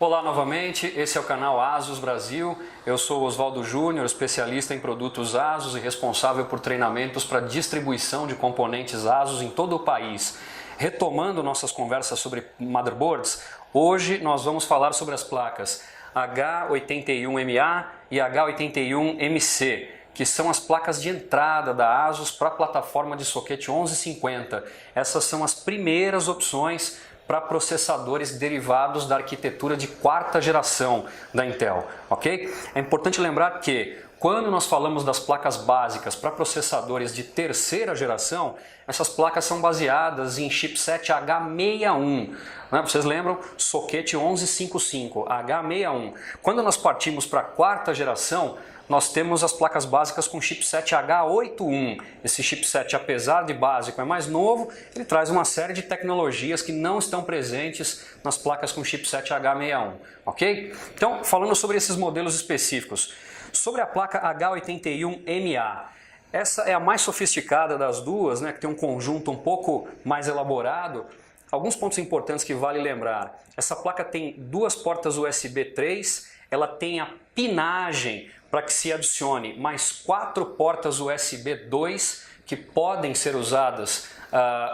Olá novamente, esse é o canal ASUS Brasil. Eu sou Oswaldo Júnior, especialista em produtos ASUS e responsável por treinamentos para distribuição de componentes ASUS em todo o país. Retomando nossas conversas sobre motherboards, hoje nós vamos falar sobre as placas H81MA e H81MC, que são as placas de entrada da ASUS para a plataforma de soquete 1150. Essas são as primeiras opções para processadores derivados da arquitetura de quarta geração da Intel, ok? É importante lembrar que quando nós falamos das placas básicas para processadores de terceira geração, essas placas são baseadas em chipset H61. Né? Vocês lembram? Soquete 1155, H61. Quando nós partimos para a quarta geração, nós temos as placas básicas com chipset H81. Esse chipset, apesar de básico, é mais novo, ele traz uma série de tecnologias que não estão presentes nas placas com chipset H61, ok? Então, falando sobre esses modelos específicos, sobre a placa H81MA, essa é a mais sofisticada das duas, né, que tem um conjunto um pouco mais elaborado. Alguns pontos importantes que vale lembrar: essa placa tem duas portas USB 3, ela tem a pinagem para que se adicione mais 4 portas USB 2 que podem ser usadas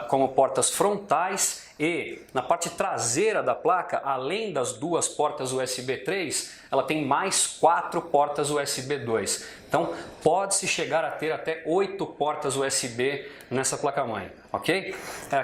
como portas frontais, e na parte traseira da placa, além das duas portas USB 3, ela tem mais 4 portas USB 2. Então pode-se chegar a ter até 8 portas USB nessa placa-mãe, ok?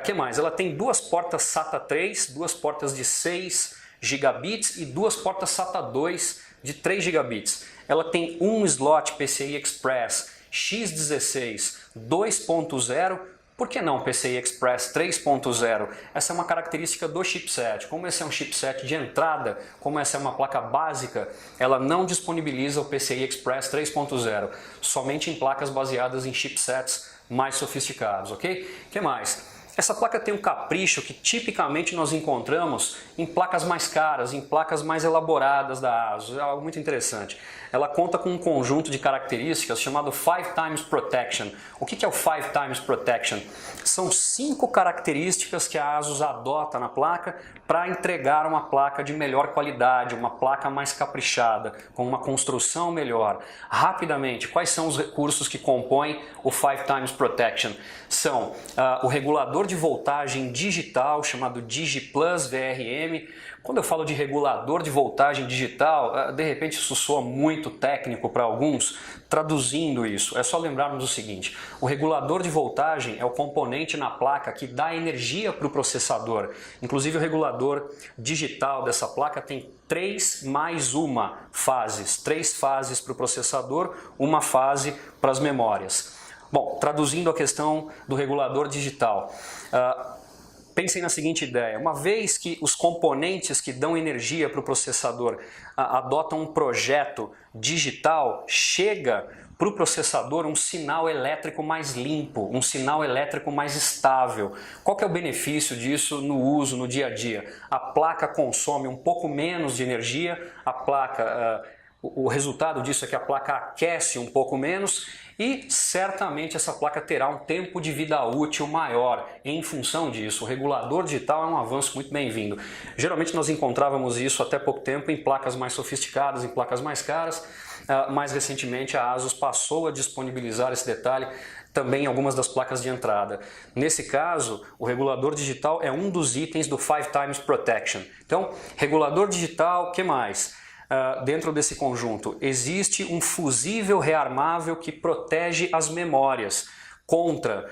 Que mais? Ela tem duas portas SATA 3, duas portas de 6 gigabits e duas portas SATA 2 de 3 gigabits. Ela tem um slot PCI Express X16 2.0, por que não PCI Express 3.0? Essa é uma característica do chipset. Como esse é um chipset de entrada, como essa é uma placa básica, ela não disponibiliza o PCI Express 3.0, somente em placas baseadas em chipsets mais sofisticados, ok? O que mais? Essa placa tem um capricho que tipicamente nós encontramos em placas mais caras, em placas mais elaboradas da ASUS. É algo muito interessante. Ela conta com um conjunto de características chamado 5 Times Protection. O que é o 5 Times Protection? São 5 características que a ASUS adota na placa para entregar uma placa de melhor qualidade, uma placa mais caprichada, com uma construção melhor. Rapidamente, quais são os recursos que compõem o 5 Times Protection? São o regulador de voltagem digital, chamado DigiPlus VRM. Quando eu falo de regulador de voltagem digital, de repente isso soa muito técnico para alguns. Traduzindo isso, é só lembrarmos o seguinte: o regulador de voltagem é o componente na placa que dá energia para o processador. Inclusive o regulador digital dessa placa tem 3 mais 1 fases, 3 fases para o processador, uma fase para as memórias. Bom, traduzindo a questão do regulador digital, pensem na seguinte ideia: uma vez que os componentes que dão energia para o processador adotam um projeto digital, chega para o processador um sinal elétrico mais limpo, um sinal elétrico mais estável. Qual que é o benefício disso no uso, no dia a dia? A placa consome um pouco menos de energia, o resultado disso é que a placa aquece um pouco menos e certamente essa placa terá um tempo de vida útil maior em função disso. O regulador digital é um avanço muito bem-vindo. Geralmente nós encontrávamos isso até pouco tempo em placas mais sofisticadas, em placas mais caras. Mais recentemente a ASUS passou a disponibilizar esse detalhe também em algumas das placas de entrada. Nesse caso, o regulador digital é um dos itens do 5 Times Protection. Então, regulador digital, o que mais? Dentro desse conjunto, existe um fusível rearmável que protege as memórias contra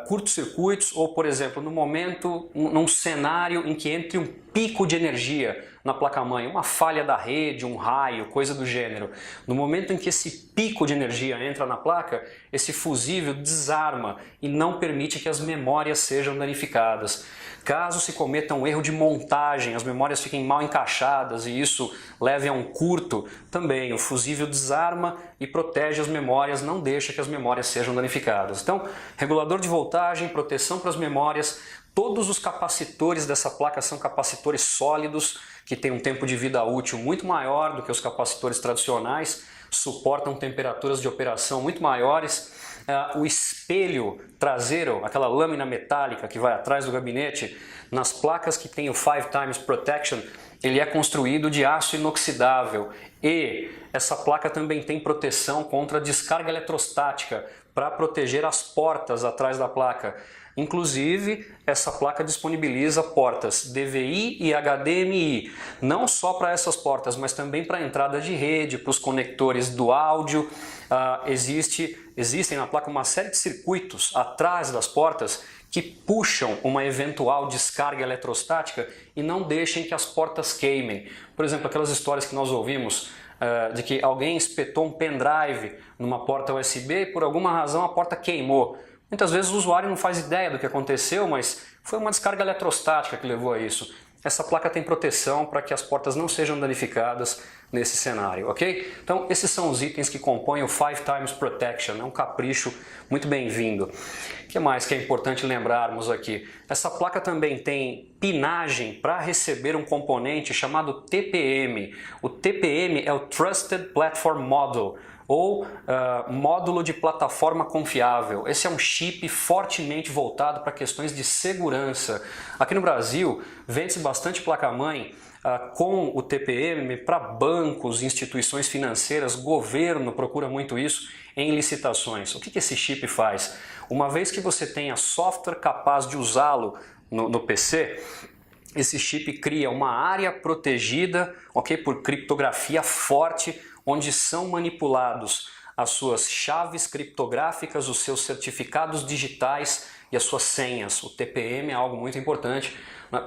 curtos-circuitos ou, por exemplo, num cenário em que entre um pico de energia na placa-mãe, uma falha da rede, um raio, coisa do gênero. No momento em que esse pico de energia entra na placa, esse fusível desarma e não permite que as memórias sejam danificadas. Caso se cometa um erro de montagem, as memórias fiquem mal encaixadas e isso leve a um curto, também o fusível desarma e protege as memórias, não deixa que as memórias sejam danificadas. Então, regulador de voltagem, proteção para as memórias. Todos os capacitores dessa placa são capacitores sólidos, que têm um tempo de vida útil muito maior do que os capacitores tradicionais, suportam temperaturas de operação muito maiores o espelho traseiro, aquela lâmina metálica que vai atrás do gabinete, nas placas que tem o 5 times protection, ele é construído de aço inoxidável e essa placa também tem proteção contra descarga eletrostática para proteger as portas atrás da placa. Inclusive, essa placa disponibiliza portas DVI e HDMI, não só para essas portas, mas também para a entrada de rede, para os conectores do áudio. Existem na placa uma série de circuitos atrás das portas que puxam uma eventual descarga eletrostática e não deixem que as portas queimem. Por exemplo, aquelas histórias que nós ouvimos de que alguém espetou um pendrive numa porta USB e por alguma razão a porta queimou. Muitas vezes o usuário não faz ideia do que aconteceu, mas foi uma descarga eletrostática que levou a isso. Essa placa tem proteção para que as portas não sejam danificadas nesse cenário, ok? Então esses são os itens que compõem o 5 times protection, é um capricho muito bem-vindo. O que mais que é importante lembrarmos aqui? Essa placa também tem pinagem para receber um componente chamado TPM. O TPM é o Trusted Platform Module, ou módulo de plataforma confiável. Esse é um chip fortemente voltado para questões de segurança. Aqui no Brasil, vende-se bastante placa-mãe com o TPM para bancos, instituições financeiras, governo procura muito isso em licitações. O que esse chip faz? Uma vez que você tenha software capaz de usá-lo no PC, esse chip cria uma área protegida, ok, por criptografia forte, onde são manipulados as suas chaves criptográficas, os seus certificados digitais e as suas senhas. O TPM é algo muito importante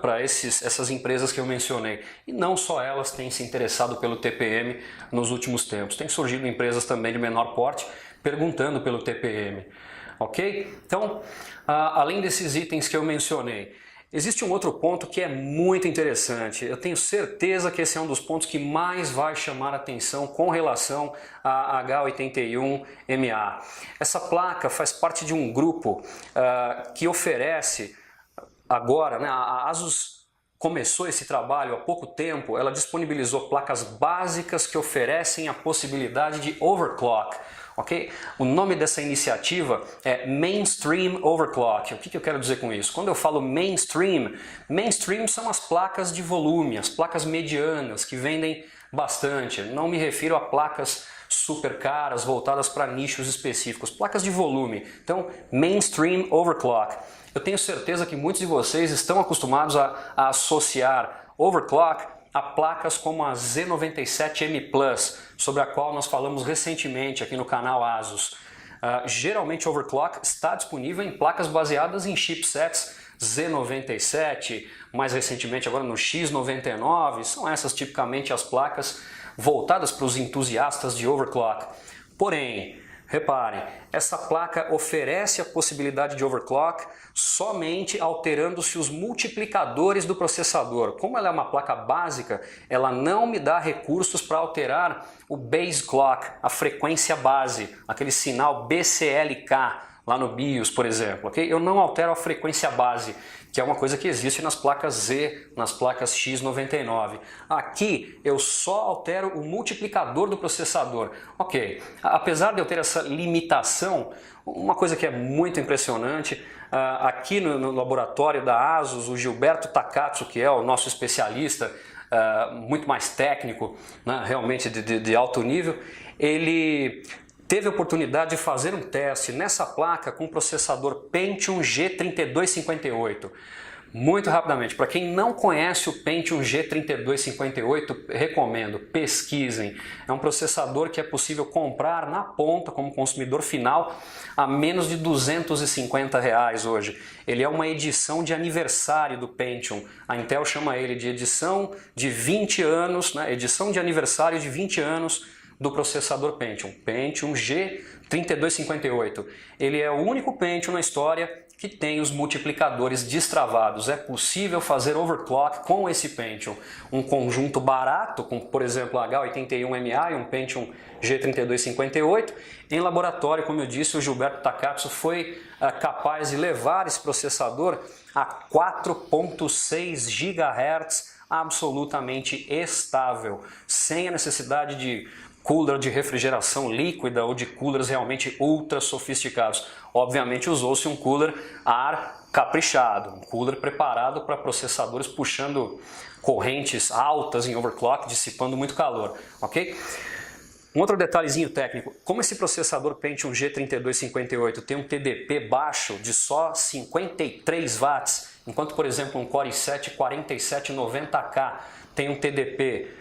para essas empresas que eu mencionei. E não só elas têm se interessado pelo TPM nos últimos tempos. Tem surgido empresas também de menor porte perguntando pelo TPM. Ok? Então, além desses itens que eu mencionei, existe um outro ponto que é muito interessante. Eu tenho certeza que esse é um dos pontos que mais vai chamar a atenção com relação à H81MA. Essa placa faz parte de um grupo que oferece agora, né, a ASUS começou esse trabalho há pouco tempo, ela disponibilizou placas básicas que oferecem a possibilidade de overclock. Okay? O nome dessa iniciativa é Mainstream Overclock. O que eu quero dizer com isso? Quando eu falo mainstream são as placas de volume, as placas medianas que vendem bastante. Não me refiro a placas super caras voltadas para nichos específicos, placas de volume. Então, Mainstream Overclock. Eu tenho certeza que muitos de vocês estão acostumados a associar overclock a placas como a Z97M Plus, sobre a qual nós falamos recentemente aqui no canal ASUS. Geralmente overclock está disponível em placas baseadas em chipsets Z97, mais recentemente agora no X99, são essas tipicamente as placas voltadas para os entusiastas de overclock. Porém, reparem, essa placa oferece a possibilidade de overclock somente alterando-se os multiplicadores do processador. Como ela é uma placa básica, ela não me dá recursos para alterar o base clock, a frequência base, aquele sinal BCLK lá no BIOS, por exemplo. Okay? Eu não altero a frequência base, que é uma coisa que existe nas placas Z, nas placas X99. Aqui eu só altero o multiplicador do processador. Ok, apesar de eu ter essa limitação, uma coisa que é muito impressionante, aqui no laboratório da ASUS, o Gilberto Takatsu, que é o nosso especialista, muito mais técnico, né, realmente de alto nível, ele teve a oportunidade de fazer um teste nessa placa com o processador Pentium G3258. Muito rapidamente, para quem não conhece o Pentium G3258, recomendo, pesquisem. É um processador que é possível comprar na ponta como consumidor final a menos de R$250 hoje. Ele é uma edição de aniversário do Pentium. A Intel chama ele de edição de 20 anos, né? Edição de aniversário de 20 anos do processador Pentium G3258. Ele é o único Pentium na história que tem os multiplicadores destravados. É possível fazer overclock com esse Pentium. Um conjunto barato, com por exemplo a H81MA e um Pentium G3258. Em laboratório, como eu disse, o Gilberto Takatsu foi capaz de levar esse processador a 4.6 GHz absolutamente estável, sem a necessidade de cooler de refrigeração líquida ou de coolers realmente ultra sofisticados. Obviamente usou-se um cooler a ar caprichado, um cooler preparado para processadores puxando correntes altas em overclock, dissipando muito calor, ok? Um outro detalhezinho técnico, como esse processador Pentium G3258 tem um TDP baixo de só 53 watts, enquanto, por exemplo, um Core i7 4790K tem um TDP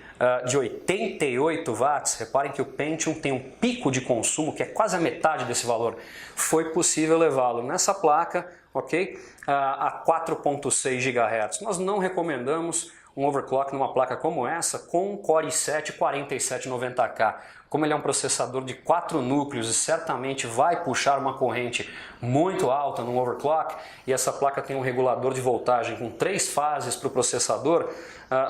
de 88 watts, reparem que o Pentium tem um pico de consumo que é quase a metade desse valor. Foi possível levá-lo nessa placa, ok, a 4.6 GHz. Nós não recomendamos um overclock numa placa como essa com um Core i7 4790K. Como ele é um processador de 4 núcleos e certamente vai puxar uma corrente muito alta no overclock, e essa placa tem um regulador de voltagem com 3 fases para o processador,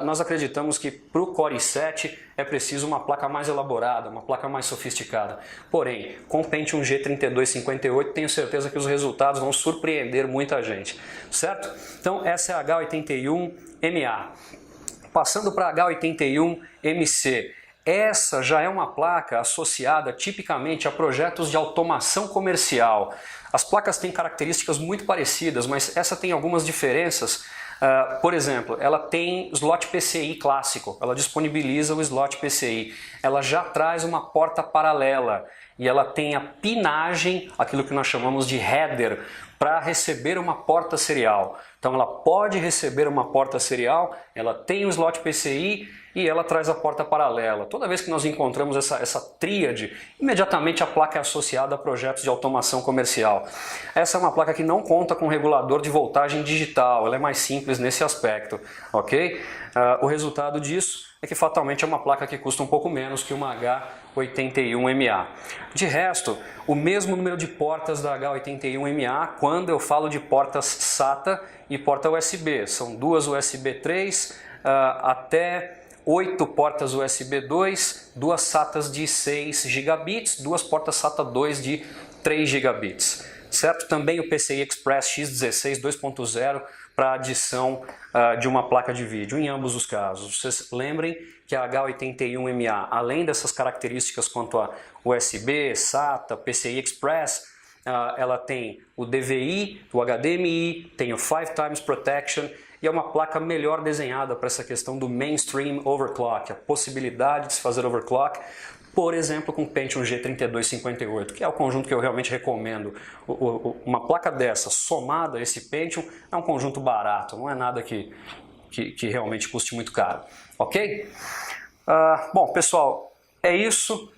nós acreditamos que para o Core i7 é preciso uma placa mais elaborada, uma placa mais sofisticada. Porém, com o Pentium G3258 tenho certeza que os resultados vão surpreender muita gente, certo? Então essa é a H81MA. Passando para a H81MC. Essa já é uma placa associada tipicamente a projetos de automação comercial. As placas têm características muito parecidas, mas essa tem algumas diferenças. Por exemplo, ela tem slot PCI clássico, ela disponibiliza o slot PCI. Ela já traz uma porta paralela e ela tem a pinagem, aquilo que nós chamamos de header, para receber uma porta serial. Então ela pode receber uma porta serial, ela tem o slot PCI e ela traz a porta paralela. Toda vez que nós encontramos essa tríade, imediatamente a placa é associada a projetos de automação comercial. Essa é uma placa que não conta com regulador de voltagem digital, ela é mais simples nesse aspecto, ok? O resultado disso é que fatalmente é uma placa que custa um pouco menos que uma H81MA. De resto, o mesmo número de portas da H81MA quando eu falo de portas SATA e porta USB. São duas USB 3 até 8 portas USB 2, duas SATAs de 6 gigabits, duas portas SATA 2 de 3 gigabits. Certo? Também o PCI Express X16 2.0 para adição de uma placa de vídeo, em ambos os casos. Vocês lembrem que a H81MA, além dessas características quanto a USB, SATA, PCI Express, ela tem o DVI, o HDMI, tem o 5 times Protection, e é uma placa melhor desenhada para essa questão do mainstream overclock, a possibilidade de se fazer overclock, por exemplo, com o Pentium G3258, que é o conjunto que eu realmente recomendo. Uma placa dessa, somada a esse Pentium, é um conjunto barato, não é nada que realmente custe muito caro, ok? Bom, pessoal, é isso.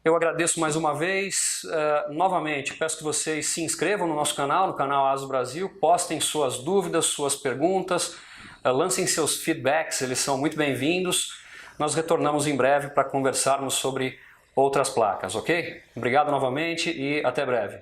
Eu agradeço mais uma vez. Novamente, peço que vocês se inscrevam no nosso canal, no canal ASUS Brasil, postem suas dúvidas, suas perguntas, lancem seus feedbacks, eles são muito bem-vindos. Nós retornamos em breve para conversarmos sobre outras placas, ok? Obrigado novamente e até breve.